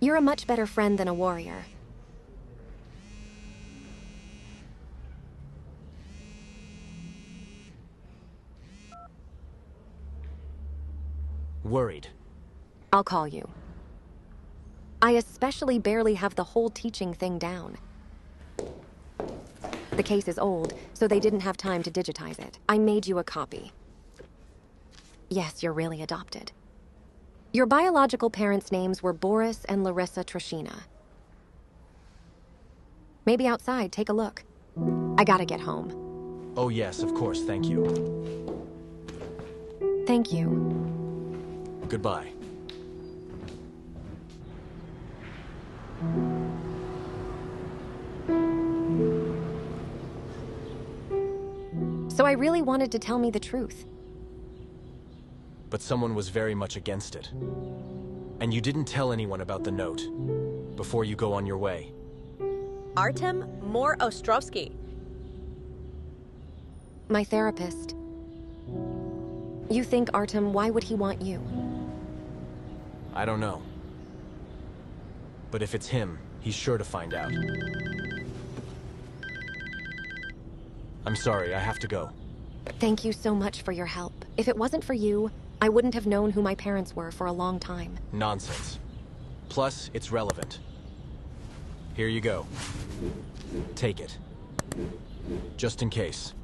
You're a much better friend than a warrior. Worried. I'll call you. I especially barely have the whole teaching thing down. The case is old, so they didn't have time to digitize it. I made you a copy. Yes, you're really adopted. Your biological parents' names were Boris and Larissa Trashina. Maybe outside, take a look. I gotta get home. Oh yes, of course, thank you. Thank you. Goodbye. So I really wanted to tell me the truth. But someone was very much against it. And you didn't tell anyone about the note before you go on your way. Artem Mor Ostrovsky. My therapist. You think, Artem, why would he want you? I don't know. But if it's him, he's sure to find out. I'm sorry, I have to go. Thank you so much for your help. If it wasn't for you, I wouldn't have known who my parents were for a long time. Nonsense. Plus, it's relevant. Here you go. Take it. Just in case.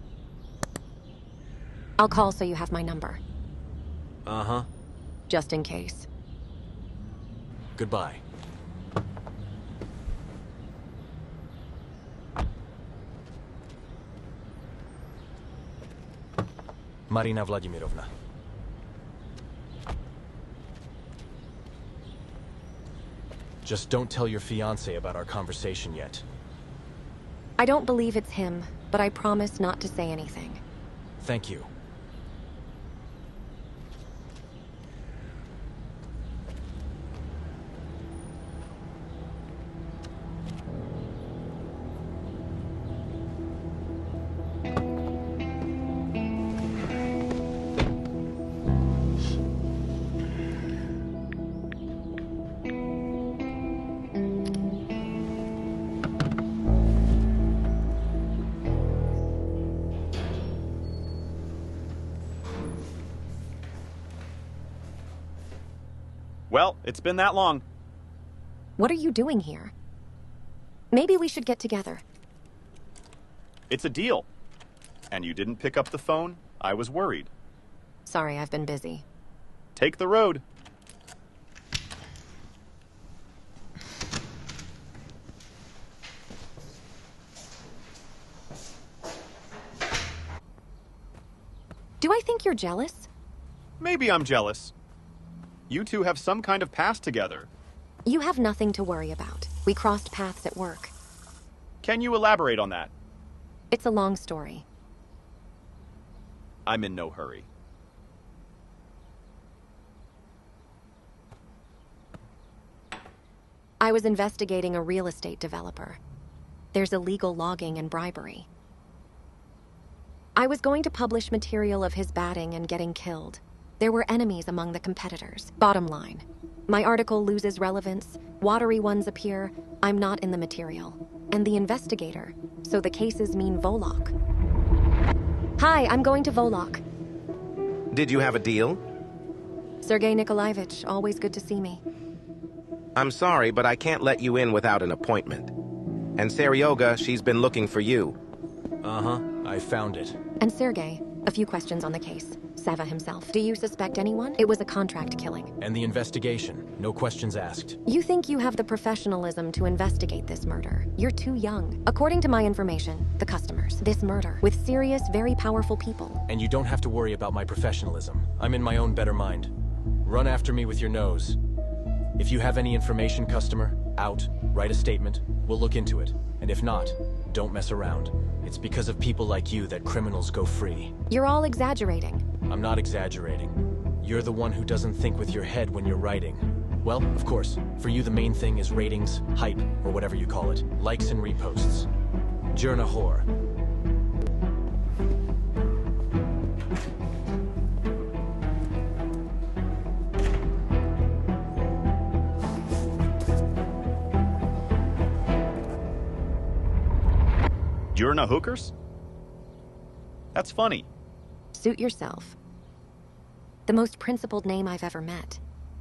I'll call so you have my number. Uh-huh. Just in case. Goodbye. Marina Vladimirovna. Just don't tell your fiancé about our conversation yet. I don't believe it's him, but I promise not to say anything. Thank you. Well, it's been that long. What are you doing here? Maybe we should get together. It's a deal. And you didn't pick up the phone? I was worried. Sorry, I've been busy. Take the road. Do I think you're jealous? Maybe I'm jealous. You two have some kind of past together. You have nothing to worry about. We crossed paths at work. Can you elaborate on that? It's a long story. I'm in no hurry. I was investigating a real estate developer. There's illegal logging and bribery. I was going to publish material of his batting and getting killed. There were enemies among the competitors. Bottom line, my article loses relevance, watery ones appear, I'm not in the material. And the investigator, so the cases mean Volok. Hi, I'm going to Volok. Did you have a deal? Sergei Nikolaevich, always good to see me. I'm sorry, but I can't let you in without an appointment. And Seryoga, she's been looking for you. Uh-huh, I found it. And Sergei, a few questions on the case. Seva himself. Do you suspect anyone? It was a contract killing. And the investigation, no questions asked. You think you have the professionalism to investigate this murder. You're too young. According to my information, the customers, this murder, with serious, very powerful people. And you don't have to worry about my professionalism. I'm in my own better mind. Run after me with your nose. If you have any information, customer, out, write a statement, we'll look into it. And if not, don't mess around. It's because of people like you that criminals go free. You're all exaggerating. I'm not exaggerating. You're the one who doesn't think with your head when you're writing. Well, of course, for you the main thing is ratings, hype, or whatever you call it. Likes and reposts. Jurna whore. Jurna hookers? That's funny. Suit yourself. The most principled name I've ever met.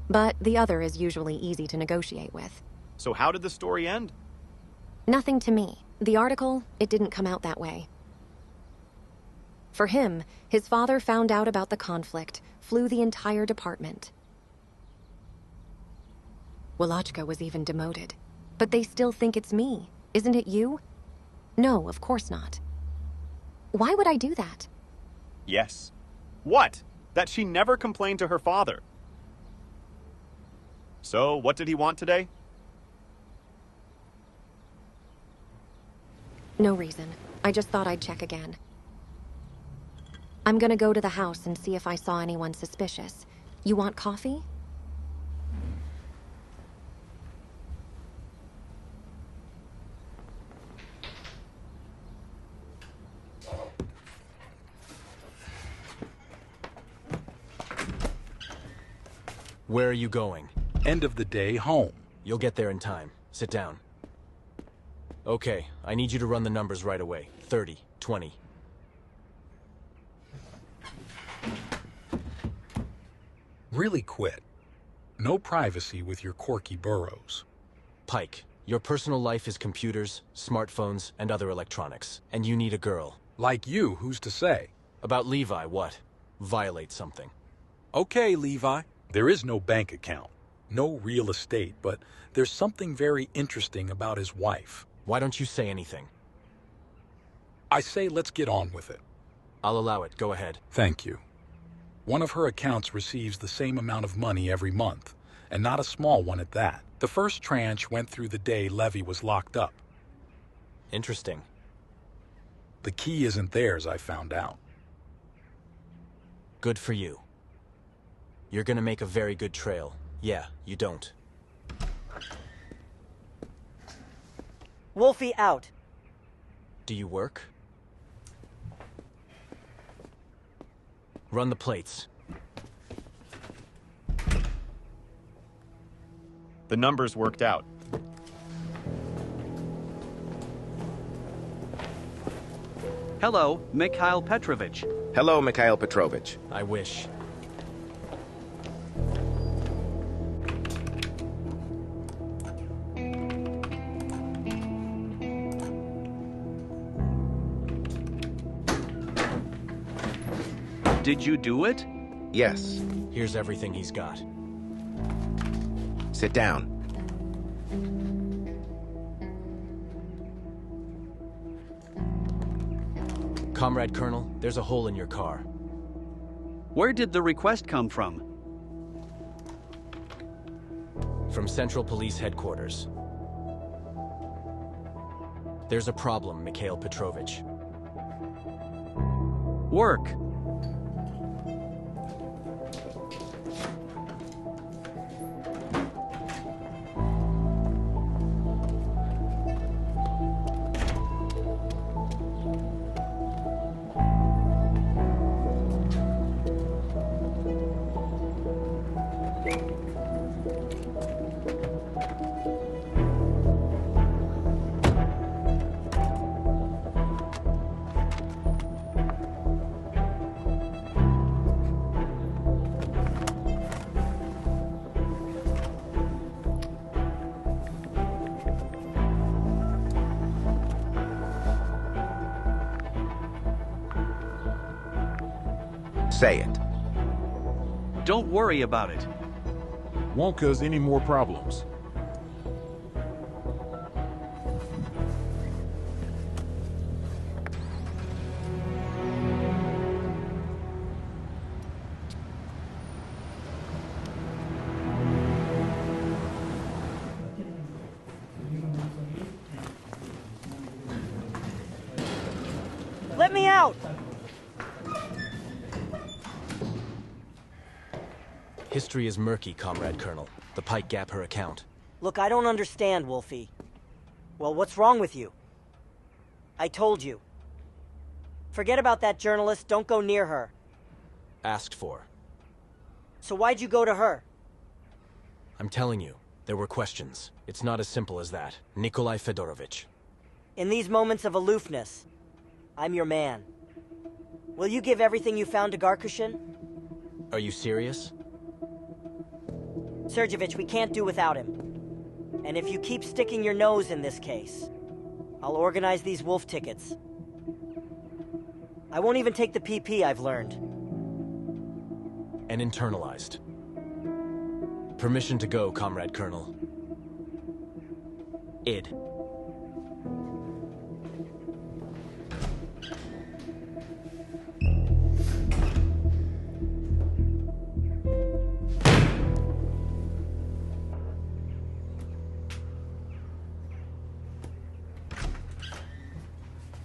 But the other is usually easy to negotiate with. So how did the story end? Nothing to me. The article, it didn't come out that way. For him, his father found out about the conflict, flew the entire department. Wolachka was even demoted. But they still think it's me. Isn't it you? No, of course not. Why would I do that? Yes. What? That she never complained to her father. So, what did he want today? No reason. I just thought I'd check again. I'm gonna go to the house and see if I saw anyone suspicious. You want coffee? Where are you going? End of the day, home. You'll get there in time. Sit down. Okay, I need you to run the numbers right away. 30, 20. Really quit. No privacy with your quirky burrows. Pike, your personal life is computers, smartphones, and other electronics. And you need a girl. Like you, who's to say? About Levi, what? Violate something. Okay, Levi. There is no bank account, no real estate, but there's something very interesting about his wife. Why don't you say anything? I say let's get on with it. I'll allow it. Go ahead. Thank you. One of her accounts receives the same amount of money every month, and not a small one at that. The first tranche went through the day Levy was locked up. Interesting. The key isn't theirs, I found out. Good for you. You're gonna make a very good trail. Yeah, you don't. Wolfie out. Do you work? Run the plates. The numbers worked out. Hello, Mikhail Petrovich. Hello, Mikhail Petrovich. I wish. Did you do it? Yes. Here's everything he's got. Sit down. Comrade Colonel, there's a hole in your car. Where did the request come from? From Central Police Headquarters. There's a problem, Mikhail Petrovich. Work. Say it. Don't worry about it. Won't cause any more problems. Let me out! History is murky, Comrade Colonel. The Pike Gap her account. Look, I don't understand, Wolfie. Well, what's wrong with you? I told you. Forget about that journalist, don't go near her. Asked for. So why'd you go to her? I'm telling you, there were questions. It's not as simple as that. Nikolai Fedorovich. In these moments of aloofness, I'm your man. Will you give everything you found to Garkushin? Are you serious? Sergevich, we can't do without him. And if you keep sticking your nose in this case, I'll organize these wolf tickets. I won't even take the PP I've learned. And internalized. Permission to go, Comrade Colonel. Id.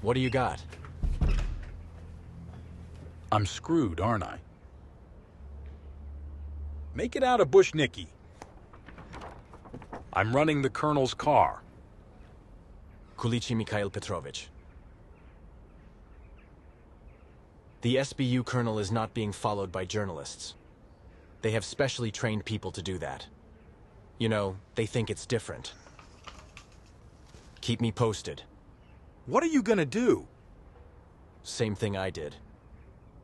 What do you got? I'm screwed, aren't I? Make it out of Bushnicki. I'm running the Colonel's car. Kulish Mikhail Petrovich. The SBU Colonel is not being followed by journalists. They have specially trained people to do that. You know, they think it's different. Keep me posted. What are you gonna do? Same thing I did.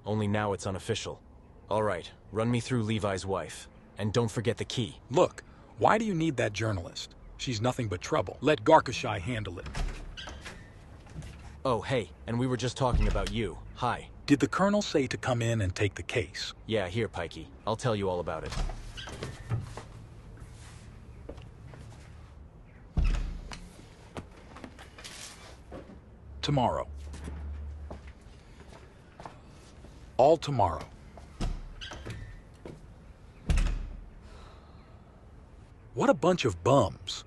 Only now it's unofficial. All right, run me through Levi's wife. And don't forget the key. Look, why do you need that journalist? She's nothing but trouble. Let Garkushai handle it. Oh, hey, and we were just talking about you. Hi. Did the Colonel say to come in and take the case? Yeah, here, Pikey. I'll tell you all about it. Tomorrow. All tomorrow. What a bunch of bums.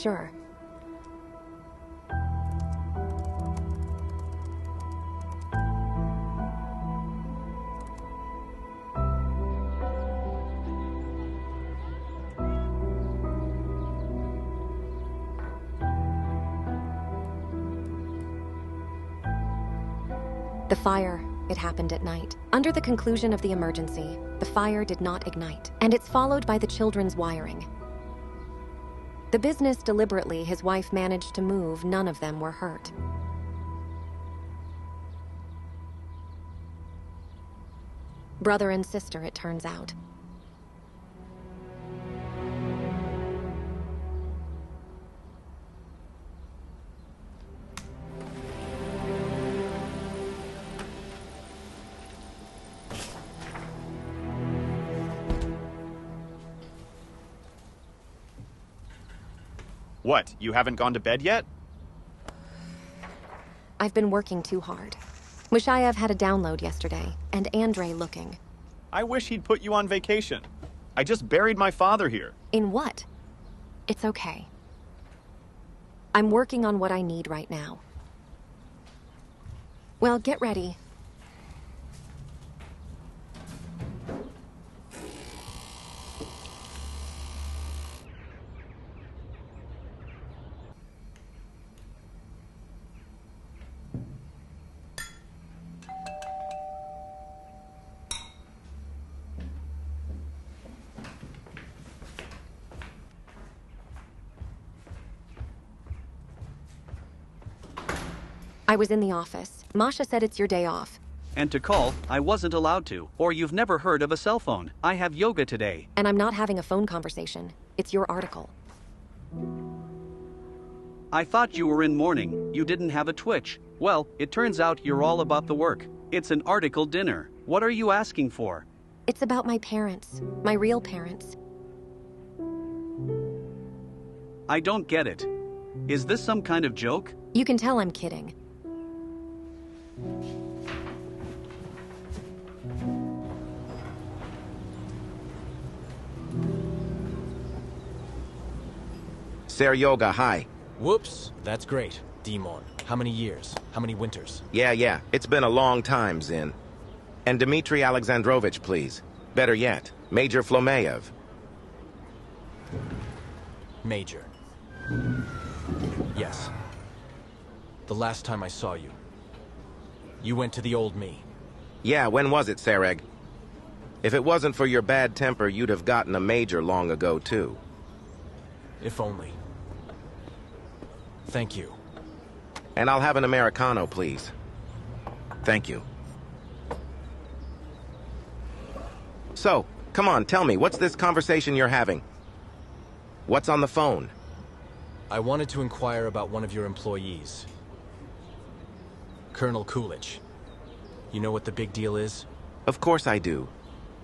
Sure. The fire, it happened at night. Under the conclusion of the emergency, the fire did not ignite, and it's followed by the children's wiring. The business deliberately his wife managed to move, none of them were hurt. Brother and sister, it turns out. What, you haven't gone to bed yet? I've been working too hard. Mushayev had a download yesterday, and Andrei looking. I wish he'd put you on vacation. I just buried my father here. In what? It's okay. I'm working on what I need right now. Well, get ready. I was in the office. Masha said it's your day off. And to call, I wasn't allowed to. Or you've never heard of a cell phone. I have yoga today. And I'm not having a phone conversation. It's your article. I thought you were in mourning. You didn't have a twitch. Well, it turns out you're all about the work. It's an article dinner. What are you asking for? It's about my parents. My real parents. I don't get it. Is this some kind of joke? You can tell I'm kidding. Seryoga, hi. Whoops, that's great. Demon. How many years? How many winters? Yeah. It's been a long time, Zin. And Dmitry Alexandrovich, please. Better yet, Major Flomeyev. Major. Yes. The last time I saw you. You went to the old me. Yeah, when was it, Sereg? If it wasn't for your bad temper, you'd have gotten a major long ago, too. If only. Thank you. And I'll have an Americano, please. Thank you. So, come on, tell me, what's this conversation you're having? What's on the phone? I wanted to inquire about one of your employees. Colonel Kulish. You know what the big deal is? Of course I do.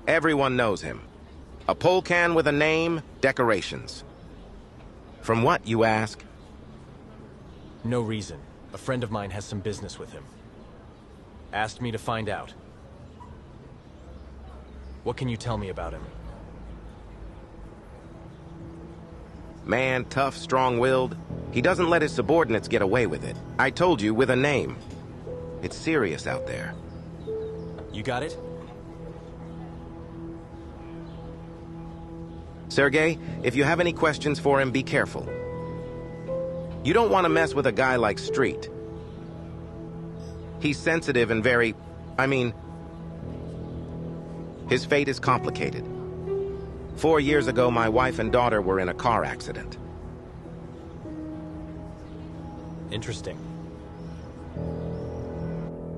Everyone knows him. A Polkan with a name, decorations. From what, you ask? No reason. A friend of mine has some business with him. Asked me to find out. What can you tell me about him? Man, tough, strong-willed. He doesn't let his subordinates get away with it. I told you, with a name. It's serious out there. You got it? Sergei, if you have any questions for him, be careful. You don't want to mess with a guy like Street. He's sensitive and very... his fate is complicated. 4 years ago, my wife and daughter were in a car accident. Interesting.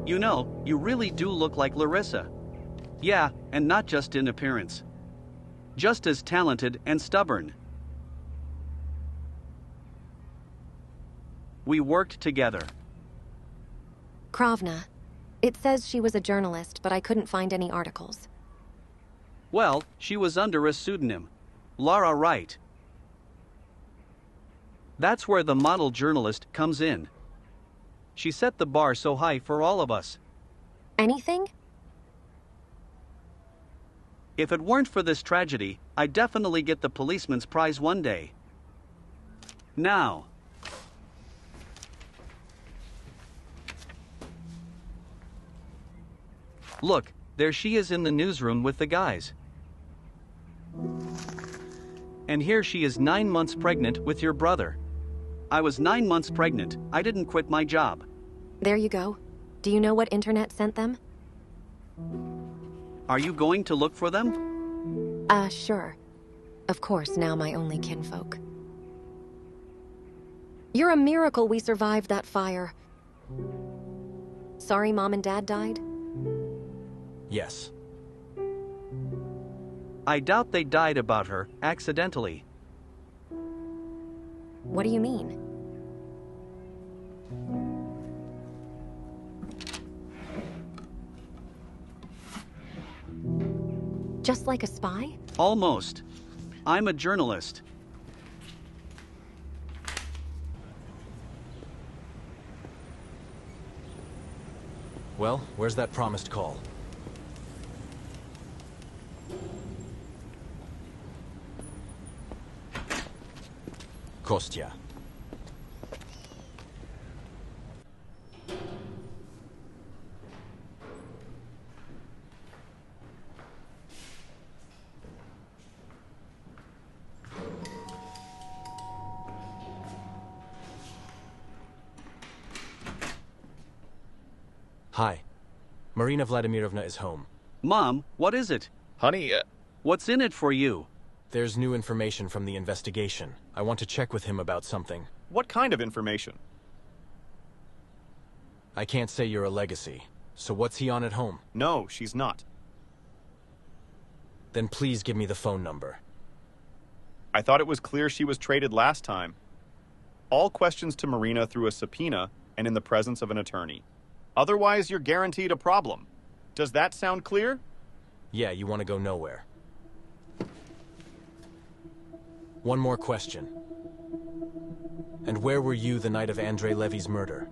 You know, you really do look like Larissa. Yeah, and not just in appearance. Just as talented and stubborn. We worked together. Kravna. It says she was a journalist, but I couldn't find any articles. Well, she was under a pseudonym. Lara Wright. That's where the model journalist comes in. She set the bar so high for all of us. Anything? If it weren't for this tragedy, I'd definitely get the policeman's prize one day. Now. Look, there she is in the newsroom with the guys. And here she is 9 months pregnant with your brother. I was 9 months pregnant. I didn't quit my job. There you go. Do you know what internet sent them? Are you going to look for them? Sure. Of course, now my only kinfolk. You're a miracle we survived that fire. Sorry Mom and Dad died? Yes. I doubt they died about her, accidentally. What do you mean? Just like a spy? Almost. I'm a journalist. Well, where's that promised call? Kostya. Hi. Marina Vladimirovna is home. Mom, what is it? Honey, What's in it for you? There's new information from the investigation. I want to check with him about something. what kind of information? I can't say you're a legacy. So what's he on at home? No, she's not. Then please give me the phone number. I thought it was clear she was traded last time. all questions to Marina through a subpoena and in the presence of an attorney. Otherwise, you're guaranteed a problem. Does that sound clear? Yeah, you want to go nowhere. One more question. And where were you the night of Andrei Levy's murder?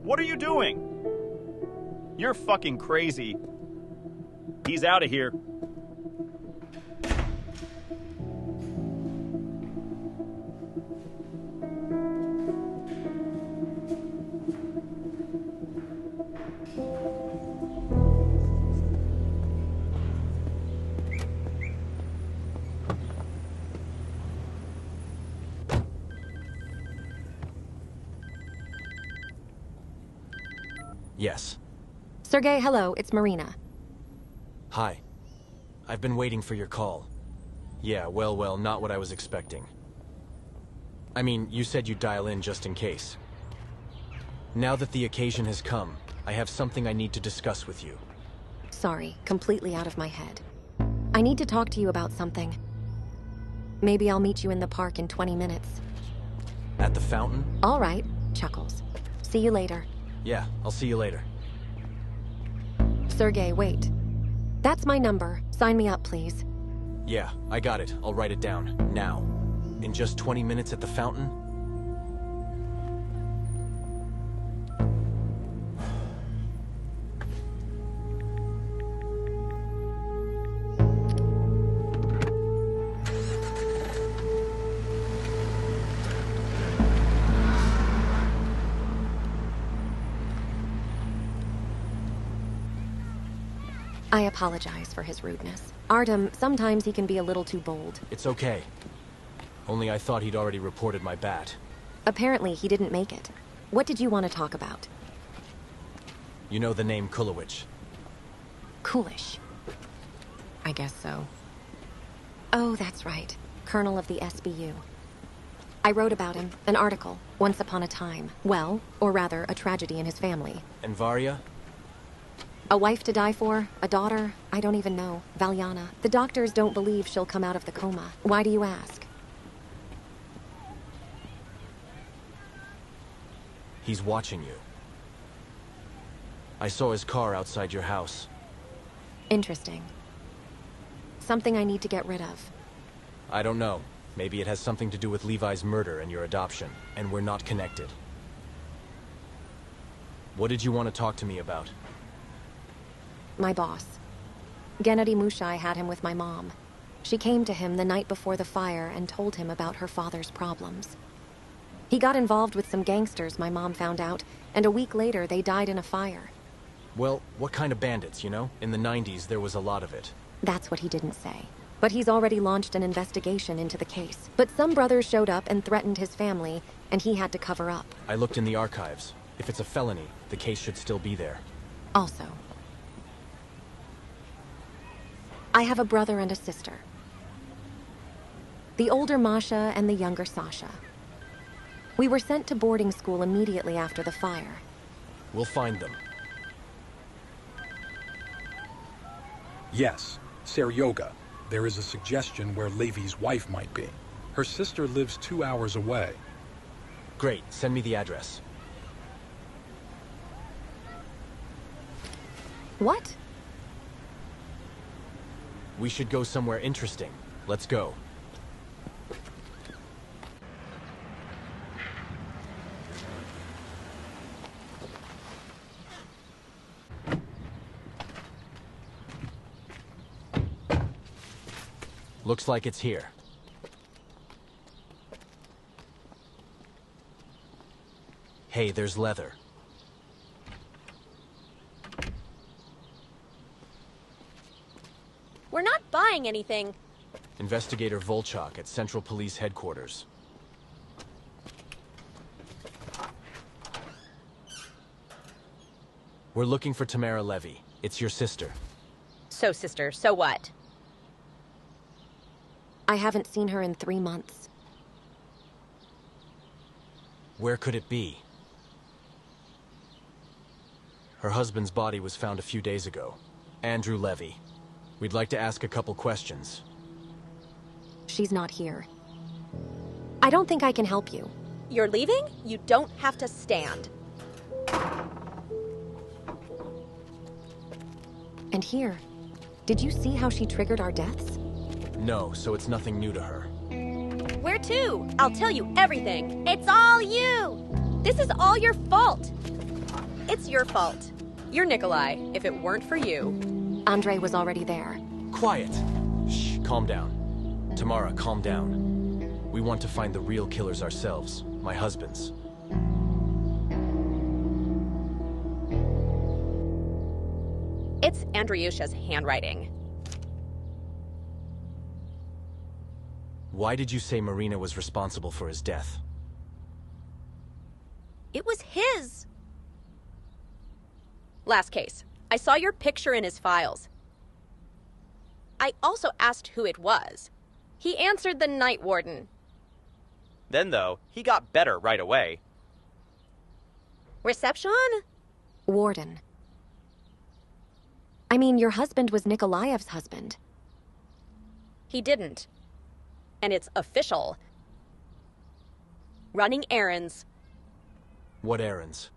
What are you doing? You're fucking crazy. He's out of here. Yes. Sergey, hello, it's Marina. Hi. I've been waiting for your call. Yeah, well, not what I was expecting. I mean, you said you'd dial in just in case. Now that the occasion has come, I have something I need to discuss with you. Sorry, completely out of my head. I need to talk to you about something. Maybe I'll meet you in the park in 20 minutes. At the fountain? All right, Chuckles. See you later. Yeah, I'll see you later. Sergey, wait. That's my number. Sign me up, please. Yeah, I got it. I'll write it down. Now. In just 20 minutes at the fountain? I apologize for his rudeness. Artem, sometimes he can be a little too bold. It's okay. Only I thought he'd already reported my bat. Apparently, he didn't make it. What did you want to talk about? You know the name Kulish? Kulish. I guess so. Oh, that's right. Colonel of the SBU. I wrote about him, an article, once upon a time. Well, or rather, a tragedy in his family. And Varya? A wife to die for, a daughter, I don't even know. Valyana. The doctors don't believe she'll come out of the coma. Why do you ask? He's watching you. I saw his car outside your house. Interesting. Something I need to get rid of. I don't know. Maybe it has something to do with Levi's murder and your adoption, and we're not connected. What did you want to talk to me about? My boss. Gennady Mushai had him with my mom. She came to him the night before the fire and told him about her father's problems. He got involved with some gangsters, my mom found out, and a week later they died in a fire. Well, what kind of bandits, you know? In the 90s, there was a lot of it. That's what he didn't say. But he's already launched an investigation into the case. But some brothers showed up and threatened his family, and he had to cover up. I looked in the archives. If it's a felony, the case should still be there. Also, I have a brother and a sister. The older Masha and the younger Sasha. We were sent to boarding school immediately after the fire. We'll find them. Yes, Seryoga. There is a suggestion where Levy's wife might be. Her sister lives 2 hours away. Great, send me the address. What? We should go somewhere interesting. Let's go. Looks like it's here. Hey, there's leather. We're not buying anything. Investigator Volchok at Central Police Headquarters. We're looking for Tamara Levy. It's your sister. So, sister, so what? I haven't seen her in 3 months. Where could it be? Her husband's body was found a few days ago. Andrew Levy. We'd like to ask a couple questions. She's not here. I don't think I can help you. You're leaving? You don't have to stand. And here, did you see how she triggered our deaths? No, so it's nothing new to her. Where to? I'll tell you everything. It's all you! This is all your fault. It's your fault. You're Nikolai. If it weren't for you... Andre was already there. Quiet! Shh, calm down. Tamara, calm down. We want to find the real killers ourselves, my husband's. It's Andriusha's handwriting. Why did you say Marina was responsible for his death? It was his. Last case. I saw your picture in his files. I also asked who it was. He answered the night warden. Then, though, he got better right away. Reception? Warden. I mean, your husband was Nikolayev's husband. He didn't. And it's official. Running errands. What errands?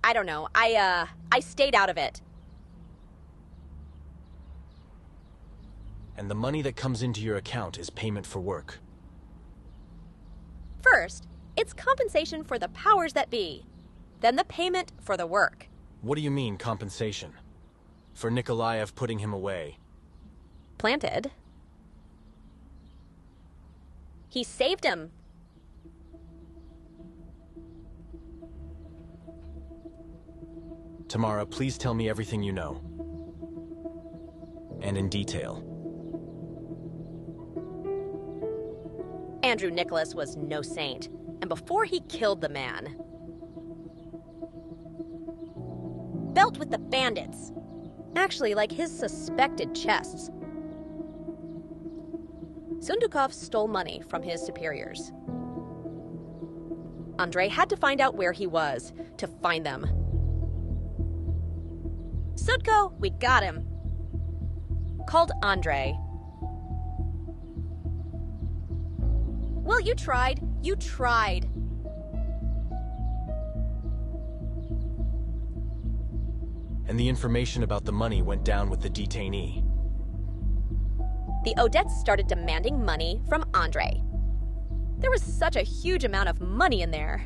I don't know. I stayed out of it. And the money that comes into your account is payment for work. First, it's compensation for the powers that be. Then the payment for the work. What do you mean, compensation? For Nikolayev putting him away? Planted. He saved him. Tamara, please tell me everything you know. And in detail. Andrew Nicholas was no saint. And before he killed the man... Belt with the bandits. Actually, like his suspected chests. Sundukov stole money from his superiors. Andrei had to find out where he was to find them. Sudko, we got him. Called Andrei. Well, you tried. You tried. And the information about the money went down with the detainee. The Odettes started demanding money from Andrei. There was such a huge amount of money in there.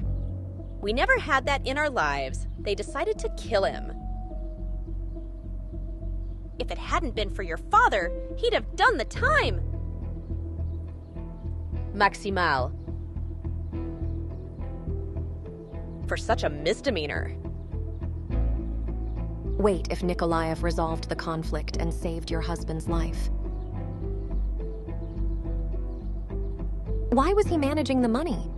We never had that in our lives. They decided to kill him. If it hadn't been for your father, he'd have done the time. Maximal. For such a misdemeanor. Wait if Nikolayev resolved the conflict and saved your husband's life. Why was he managing the money?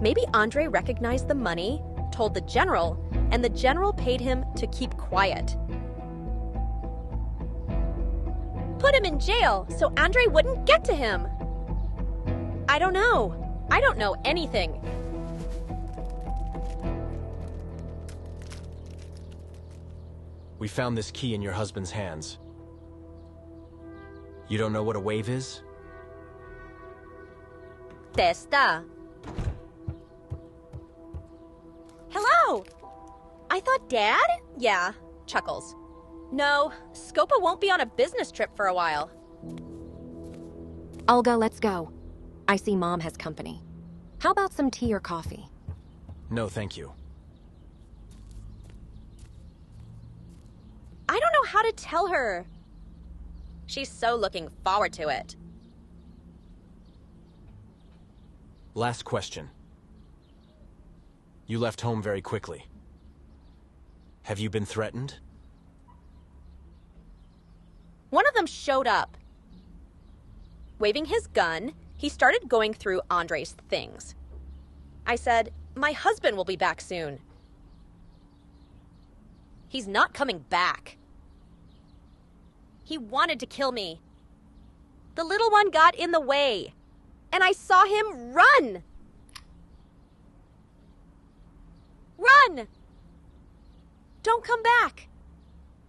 Maybe Andrei recognized the money, told the general, and the general paid him to keep quiet. Put him in jail so Andrei wouldn't get to him. I don't know. I don't know anything. We found this key in your husband's hands. You don't know what a wave is? Testa. Hello! I thought Dad? Yeah, chuckles. No, Scopa won't be on a business trip for a while. Olga, let's go. I see Mom has company. How about some tea or coffee? No, thank you. I don't know how to tell her. She's so looking forward to it. Last question. You left home very quickly. Have you been threatened? One of them showed up. Waving his gun, he started going through Andrei's things. I said, "My husband will be back soon." He's not coming back. He wanted to kill me. The little one got in the way, and I saw him run. Run! Don't come back.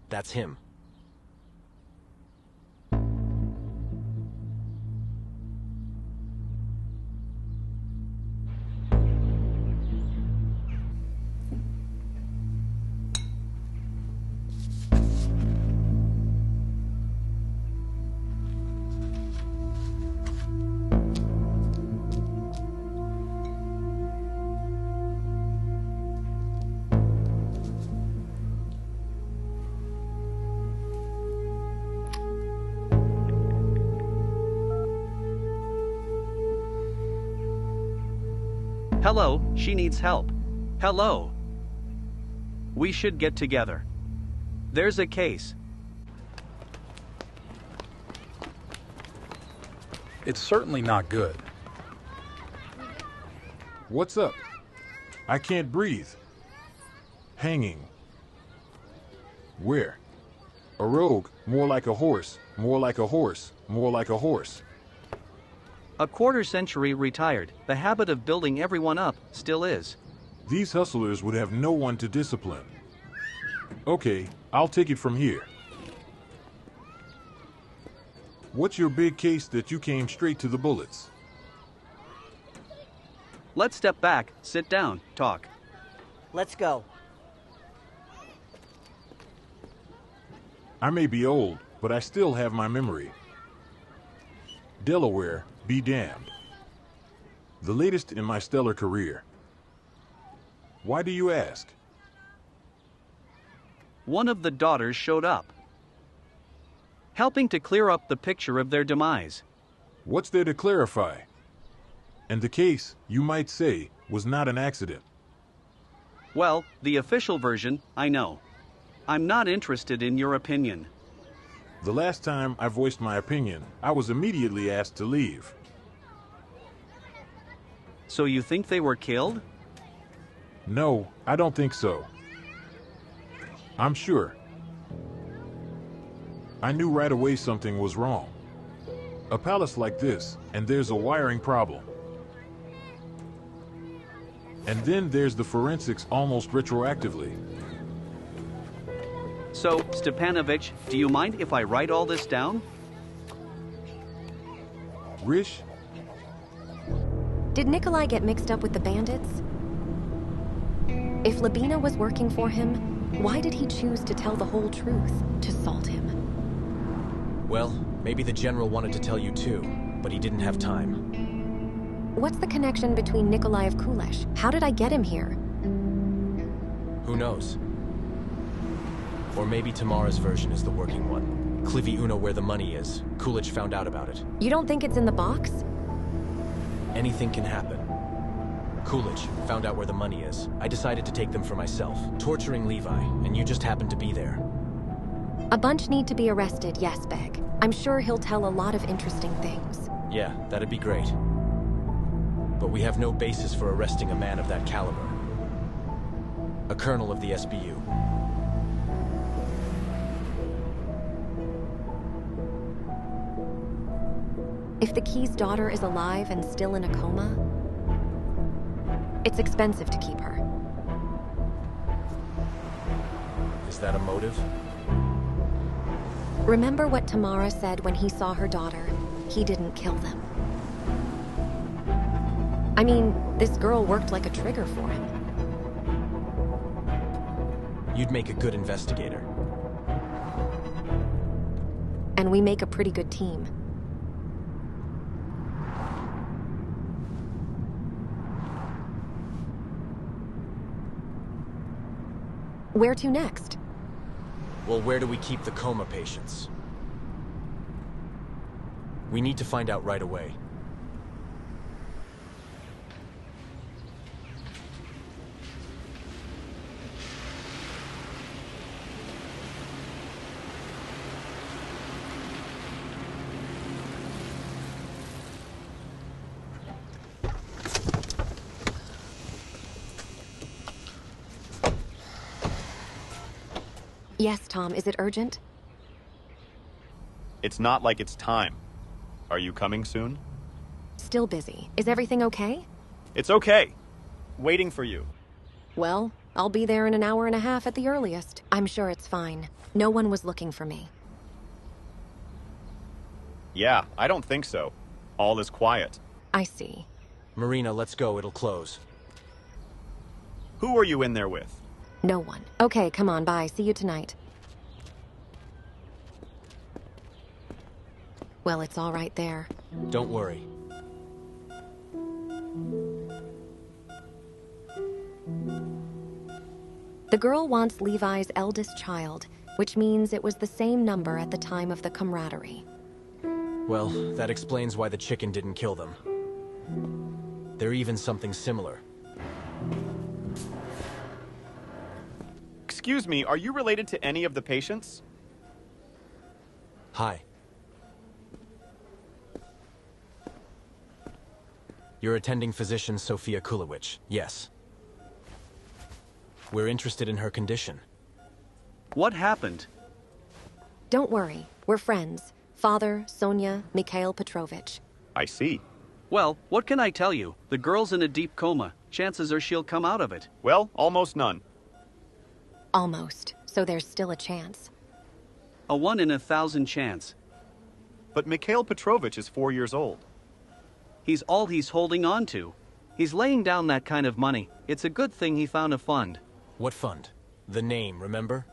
That's him. Hello, she needs help. Hello. We should get together. There's a case. It's certainly not good. What's up? I can't breathe. Hanging. Where? A rogue, more like a horse, more like a horse, more like a horse. A quarter century retired. The habit of building everyone up still is. These hustlers would have no one to discipline. Okay, I'll take it from here. What's your big case that you came straight to the bullets? Let's step back, sit down, talk. Let's go. I may be old, but I still have my memory. Delaware, be damned. The latest in my stellar career. Why do you ask? One of the daughters showed up, helping to clear up the picture of their demise. What's there to clarify? And the case, you might say, was not an accident. Well, the official version, I know. I'm not interested in your opinion. The last time I voiced my opinion, I was immediately asked to leave. So you think they were killed? No, I don't think so. I'm sure. I knew right away something was wrong. A palace like this, and there's a wiring problem. And then there's the forensics almost retroactively. So, Stepanovich, do you mind if I write all this down? Rish? Did Nikolai get mixed up with the bandits? If Labina was working for him, why did he choose to tell the whole truth to salt him? Well, maybe the general wanted to tell you too, but he didn't have time. What's the connection between Nikolai of Kulish? How did I get him here? Who knows? Or maybe Tamara's version is the working one. Clivy Uno where the money is. Kulish found out about it. You don't think it's in the box? Anything can happen. Kulish found out where the money is. I decided to take them for myself, torturing Levi, and you just happened to be there. A bunch need to be arrested, yes, Beg. I'm sure he'll tell a lot of interesting things. Yeah, that'd be great. But we have no basis for arresting a man of that caliber. A colonel of the SBU. If the Key's daughter is alive and still in a coma, it's expensive to keep her. Is that a motive? Remember what Tamara said when he saw her daughter? He didn't kill them. I mean, this girl worked like a trigger for him. You'd make a good investigator. And we make a pretty good team. Where to next? Well, where do we keep the coma patients? We need to find out right away. Yes, Tom, is it urgent? It's not like it's time. Are you coming soon? Still busy. Is everything okay? It's okay. Waiting for you. Well, I'll be there in an hour and a half at the earliest. I'm sure it's fine. No one was looking for me. Yeah, I don't think so. All is quiet. I see. Marina, let's go. It'll close. Who are you in there with? No one. Okay, come on, bye. See you tonight. Well, it's all right there. Don't worry. The girl wants Levi's eldest child, which means it was the same number at the time of the camaraderie. Well, that explains why the chicken didn't kill them. They're even something similar. Excuse me, are you related to any of the patients? Hi. You're attending physician Sofia Kulish, yes. We're interested in her condition. What happened? Don't worry, we're friends. Father, Sonia, Mikhail Petrovich. I see. Well, what can I tell you? The girl's in a deep coma. Chances are she'll come out of it. Well, almost none. Almost, so there's still a chance. A 1 in 1,000 chance. But Mikhail Petrovich is 4 years old. He's all he's holding on to. He's laying down that kind of money. It's a good thing he found a fund. What fund? The name, remember?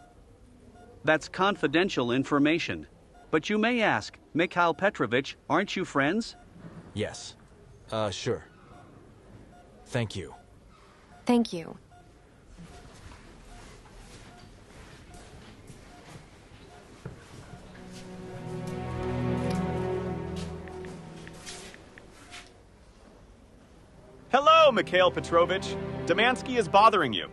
That's confidential information. But you may ask, Mikhail Petrovich, aren't you friends? Yes. Sure. Thank you. Thank you. Hello, Mikhail Petrovich. Demansky is bothering you.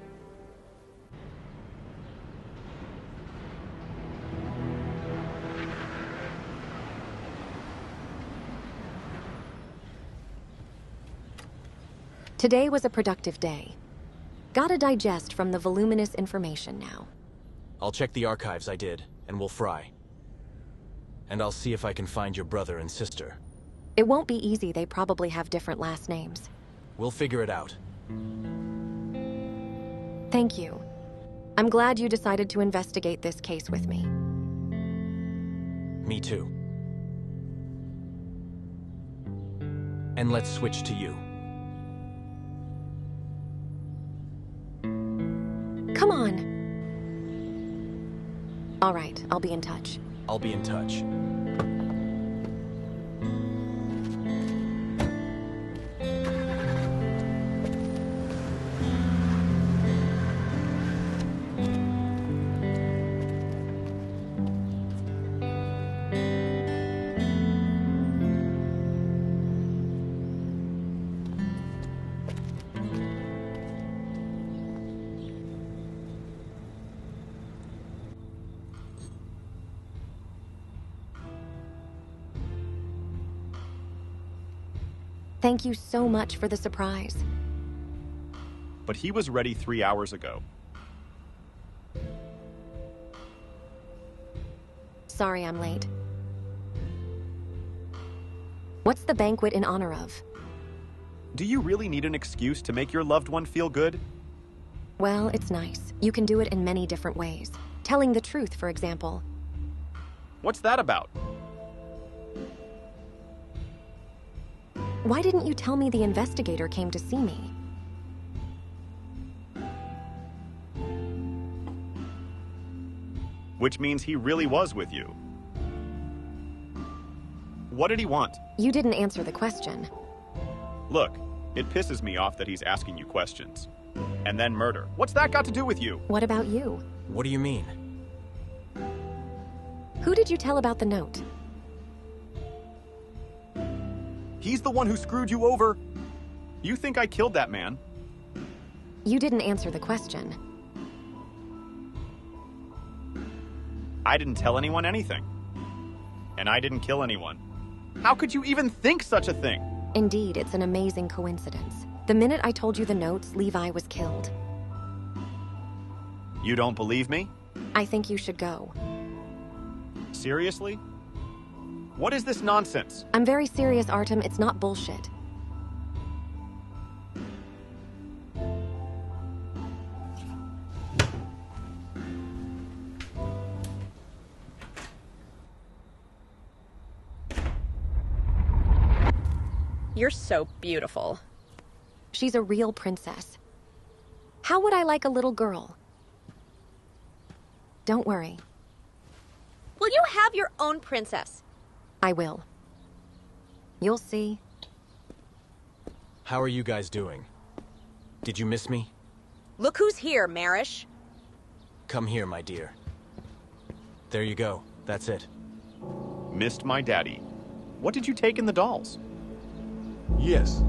Today was a productive day. Gotta digest from the voluminous information now. I'll check the archives I did, and we'll fry. And I'll see if I can find your brother and sister. It won't be easy, they probably have different last names. We'll figure it out. Thank you. I'm glad you decided to investigate this case with me. Me too. And let's switch to you. Come on. All right, I'll be in touch. I'll be in touch. Thank you so much for the surprise. But he was ready 3 hours ago. Sorry I'm late. What's the banquet in honor of? Do you really need an excuse to make your loved one feel good? Well, it's nice. You can do it in many different ways. Telling the truth, for example. What's that about? Why didn't you tell me the investigator came to see me? Which means he really was with you. What did he want? You didn't answer the question. Look, it pisses me off that he's asking you questions. And then murder. What's that got to do with you? What about you? What do you mean? Who did you tell about the note? He's the one who screwed you over. You think I killed that man? You didn't answer the question. I didn't tell anyone anything. And I didn't kill anyone. How could you even think such a thing? Indeed, it's an amazing coincidence. The minute I told you the notes, Levi was killed. You don't believe me? I think you should go. Seriously? What is this nonsense? I'm very serious, Artem. It's not bullshit. You're so beautiful. She's a real princess. How would I like a little girl? Don't worry. Will you have your own princess? I will. You'll see. How are you guys doing? Did you miss me? Look who's here, Marish. Come here, my dear. There you go. That's it. Missed my daddy. What did you take in the dolls? Yes.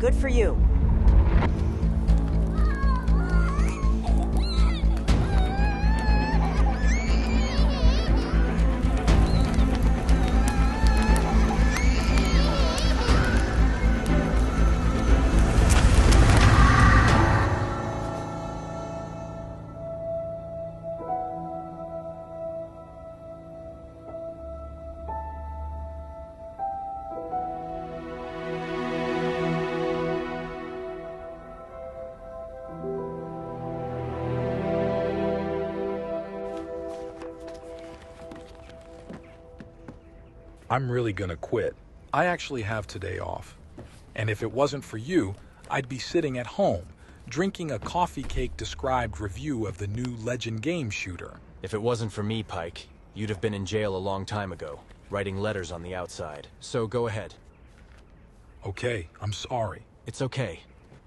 Good for you. I'm really gonna quit. I actually have today off. And if it wasn't for you, I'd be sitting at home, drinking a coffee cake described review of the new Legend game shooter. If it wasn't for me, Pike, you'd have been in jail a long time ago, writing letters on the outside. So go ahead. Okay, I'm sorry. It's okay.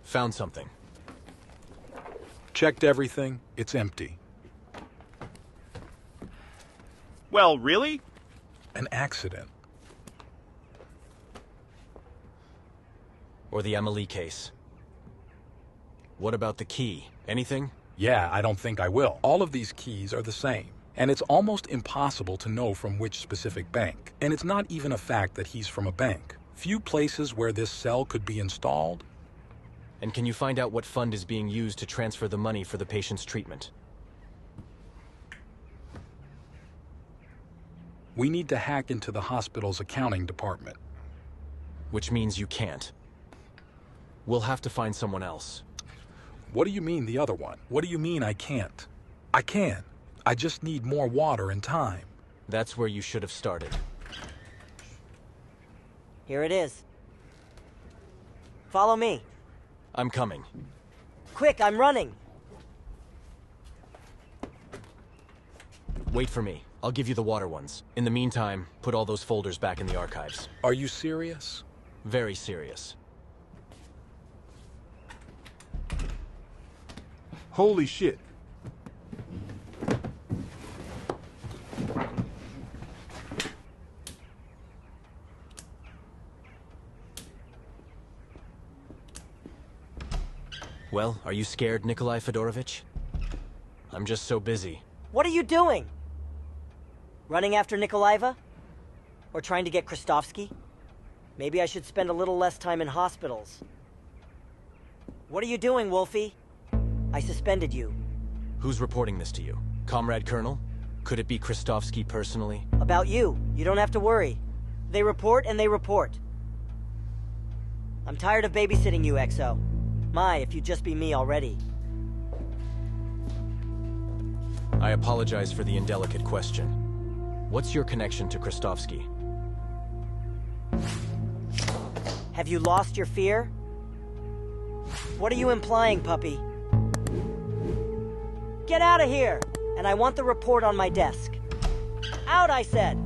Found something. Checked everything, it's empty. Well, really? An accident. Or the Emily case. What about the key? Anything? Yeah, I don't think I will. All of these keys are the same. And it's almost impossible to know from which specific bank. And it's not even a fact that he's from a bank. Few places where this cell could be installed. And can you find out what fund is being used to transfer the money for the patient's treatment? We need to hack into the hospital's accounting department. Which means you can't. We'll have to find someone else. What do you mean the other one? What do you mean I can't? I can. I just need more water and time. That's where you should have started. Here it is. Follow me. I'm coming. Quick, I'm running. Wait for me. I'll give you the water ones. In the meantime, put all those folders back in the archives. Are you serious? Very serious. Holy shit. Well, are you scared, Nikolai Fedorovich? I'm just so busy. What are you doing? Running after Nikolayeva? Or trying to get Kristovsky? Maybe I should spend a little less time in hospitals. What are you doing, Wolfie? I suspended you. Who's reporting this to you? Comrade Colonel? Could it be Kristovsky personally? About you. You don't have to worry. They report and they report. I'm tired of babysitting you, XO. My, if you'd just be me already. I apologize for the indelicate question. What's your connection to Kristovsky? Have you lost your fear? What are you implying, puppy? Get out of here! And I want the report on my desk. Out, I said!